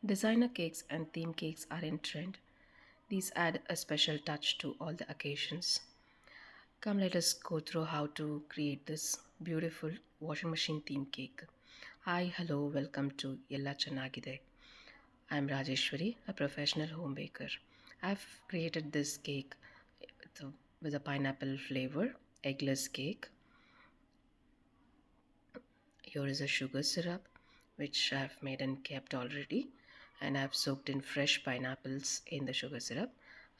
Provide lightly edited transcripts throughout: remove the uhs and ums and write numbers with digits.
Designer cakes and theme cakes are in trend. These add a special touch to all the occasions. Come, let us go through how to create this beautiful washing machine theme cake. Hi, hello, welcome to Yella Chanagide. I'm Rajeshwari, a professional home baker. I've created this cake with a pineapple flavor, eggless cake. Here is a sugar syrup which I've made and kept already, and I've soaked in fresh pineapples in the sugar syrup.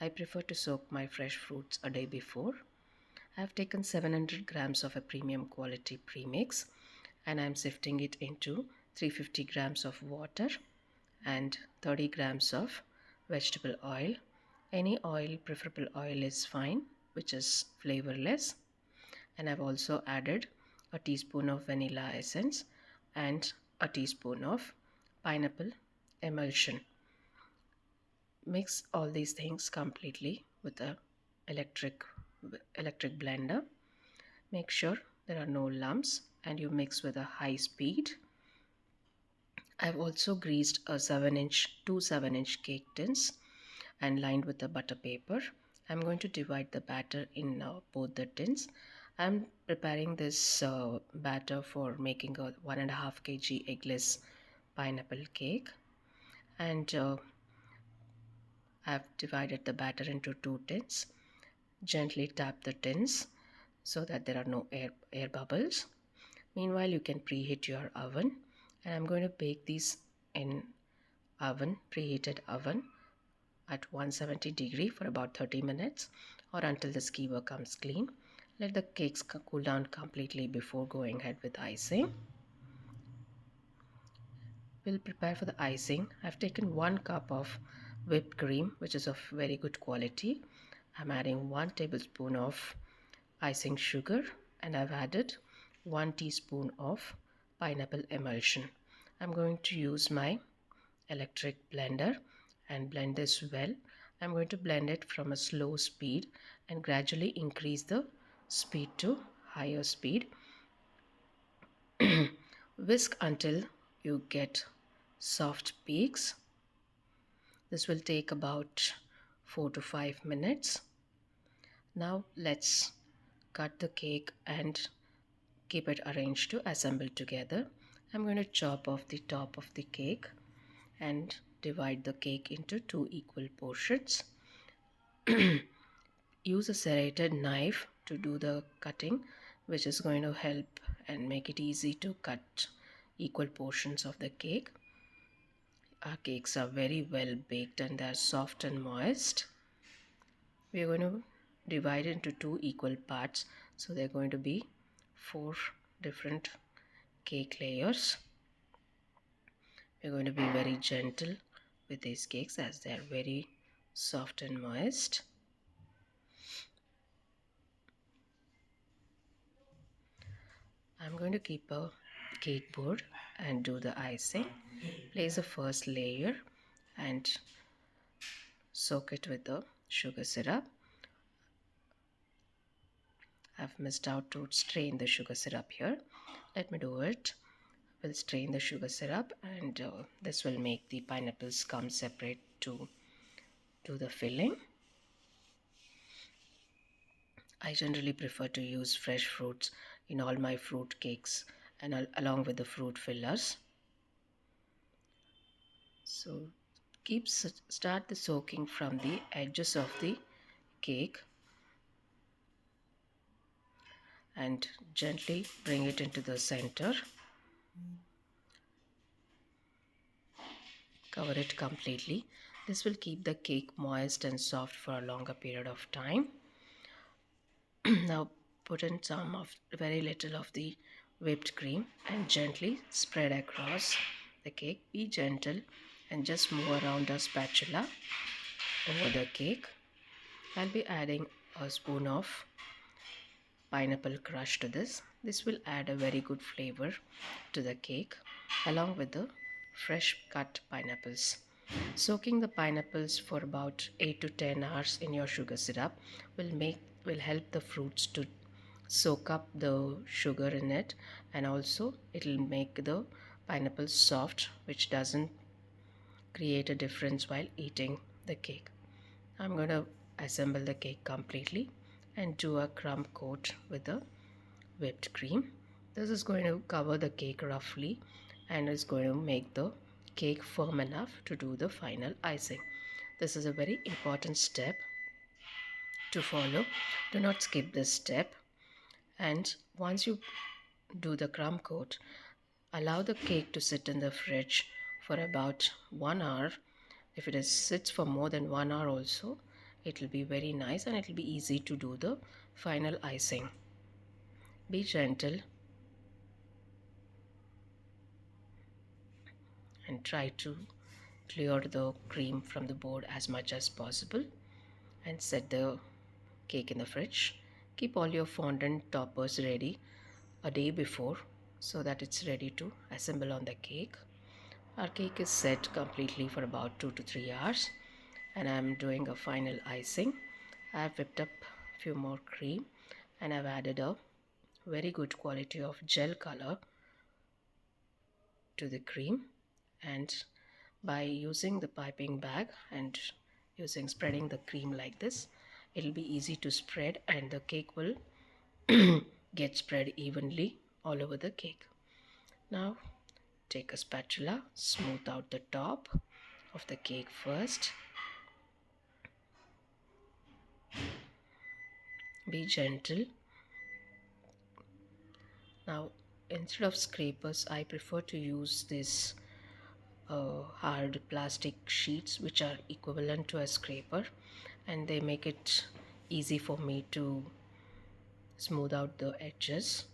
I prefer to soak my fresh fruits a day before. I've taken 700 grams of a premium quality premix and I'm sifting it into 350 grams of water and 30 grams of vegetable oil. Any oil, preferable oil is fine, which is flavorless. And I've also added a teaspoon of vanilla essence and a teaspoon of pineapple emulsion. Mix all these things completely with a electric blender. Make sure there are no lumps and you mix with a high speed. I've also greased a 2 7-inch cake tins and lined with a butter paper. I'm going to divide the batter in both the tins. I'm preparing this batter for making a 1.5 kg eggless pineapple cake, and I've divided the batter into 2 tins. Gently tap the tins so that there are no air bubbles. Meanwhile, you can preheat your oven, and I'm going to bake these in preheated oven at 170 for about 30 minutes or until the skewer comes clean. Let the cakes cool down completely before going ahead with icing. We'll prepare for the icing. I've taken 1 cup of whipped cream, which is of very good quality. I'm adding 1 tablespoon of icing sugar and I've added 1 teaspoon of pineapple emulsion. I'm going to use my electric blender and blend this well. I'm going to blend it from a slow speed and gradually increase the speed to higher speed. Whisk until you get soft peaks. This will take about 4 to 5 minutes. Now let's cut the cake and keep it arranged to assemble together. I'm going to chop off the top of the cake and divide the cake into 2 equal portions. Use a serrated knife to do the cutting, which is going to help and make it easy to cut equal portions of the cake. Our cakes are very well baked and they are soft and moist. We are going to divide into 2 equal parts, so they're going to be 4 different cake layers. We're going to be very gentle with these cakes as they are very soft and moist. I'm going to keep a cake board and do the icing. Place the first layer and soak it with the sugar syrup. I've missed out to strain the sugar syrup here. Let me do it. We'll strain the sugar syrup and this will make the pineapples come separate to the filling. I generally prefer to use fresh fruits in all my fruit cakes and along with the fruit fillers. So start the soaking from the edges of the cake and gently bring it into the center. Cover it completely. This will keep the cake moist and soft for a longer period of time. Now put in very little of the whipped cream and gently spread across the cake. Be gentle and just move around a spatula over the cake. I'll be adding a spoon of pineapple crush to this. This will add a very good flavor to the cake along with the fresh cut pineapples. Soaking the pineapples for about 8 to 10 hours in your sugar syrup will help the fruits to soak up the sugar in it, and also it will make the pineapple soft, which doesn't create a difference while eating the cake. I'm going to assemble the cake completely and do a crumb coat with the whipped cream. This is going to cover the cake roughly and is going to make the cake firm enough to do the final icing. This is a very important step to follow. Do not skip this step. And once you do the crumb coat, allow the cake to sit in the fridge for about 1 hour. If it sits for more than 1 hour also, it will be very nice and it will be easy to do the final icing. Be gentle and try to clear the cream from the board as much as possible and set the cake in the fridge. Keep all your fondant toppers ready a day before so that it's ready to assemble on the cake. Our cake is set completely for about 2 to 3 hours and I'm doing a final icing. I've whipped up a few more cream and I've added a very good quality of gel color to the cream, and by using the piping bag and spreading the cream like this, it'll be easy to spread and the cake will get spread evenly all over the cake. Now take a spatula, smooth out the top of the cake first. Be gentle. Now instead of scrapers, I prefer to use this hard plastic sheets which are equivalent to a scraper, and they make it easy for me to smooth out the edges,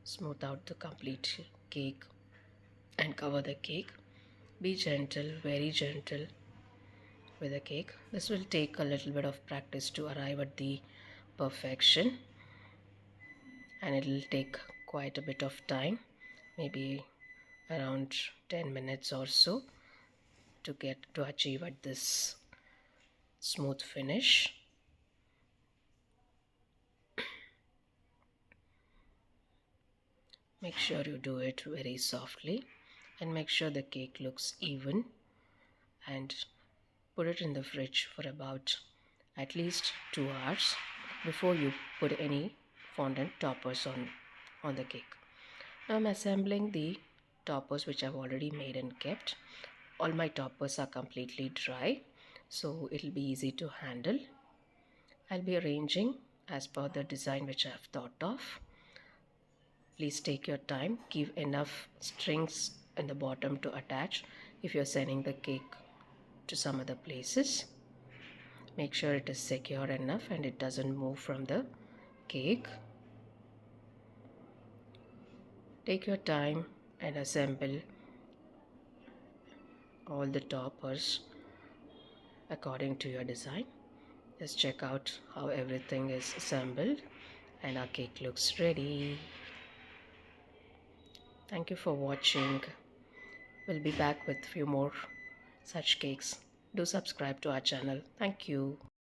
smooth out the complete cake and cover the cake. Be gentle, very gentle with the cake. This will take a little bit of practice to arrive at the perfection, and it will take quite a bit of time, maybe around 10 minutes or so to achieve at this smooth finish. Make sure you do it very softly and make sure the cake looks even, and put it in the fridge for about at least 2 hours before you put any fondant toppers on the cake. Now I'm assembling the toppers which I've already made and kept. All my toppers are completely dry, so it'll be easy to handle. I'll be arranging as per the design which I've thought of. Please take your time, give enough strings in the bottom to attach if you're sending the cake to some other places. Make sure it is secure enough and it doesn't move from the cake. Take your time and assemble all the toppers according to your design. Just check out how everything is assembled and our cake looks ready. Thank you for watching. We'll be back with few more such cakes. Do subscribe to our channel. Thank you.